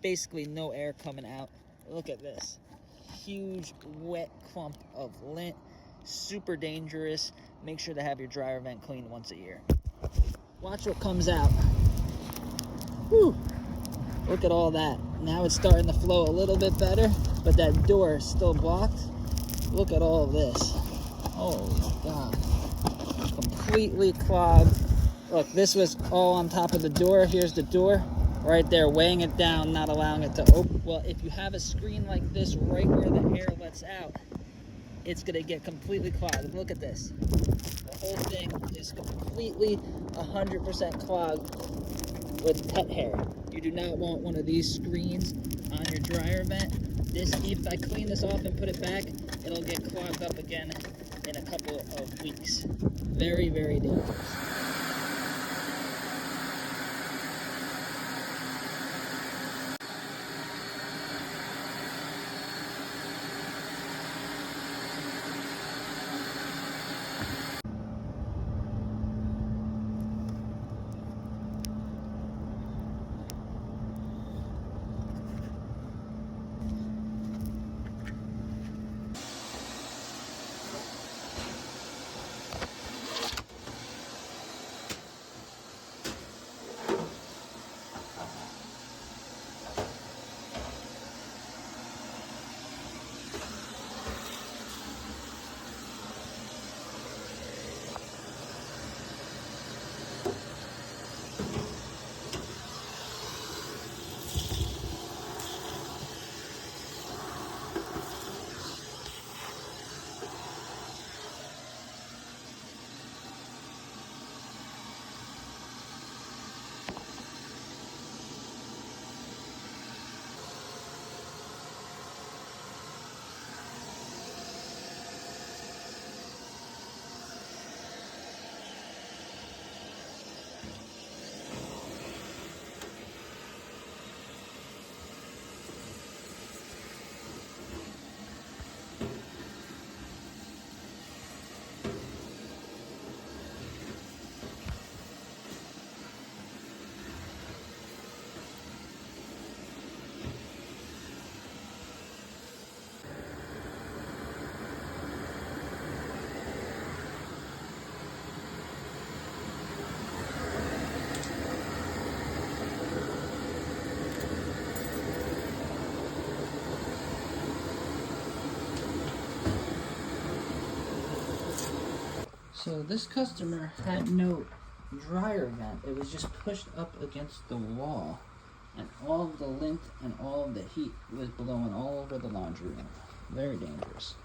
basically no air coming out. Look at this. Huge wet clump of lint. Super dangerous. Make sure to have your dryer vent cleaned once a year. Watch what comes out. Whew. Look at all that. Now it's starting to flow a little bit better, but that door is still blocked. Look at all this. Oh my God. Completely clogged. Look, this was all on top of the door. Here's the door right there, weighing it down, not allowing it to open. Well, if you have a screen like this right where the air lets out, it's gonna get completely clogged. Look at this. The whole thing is completely 100% clogged with pet hair. You do not want one of these screens on your dryer vent. If I clean this off and put it back, it'll get clogged up again in a couple of weeks. Very, very dangerous. So this customer had no dryer vent. It was just pushed up against the wall, and all of the lint and all of the heat was blowing all over the laundry room. Very dangerous.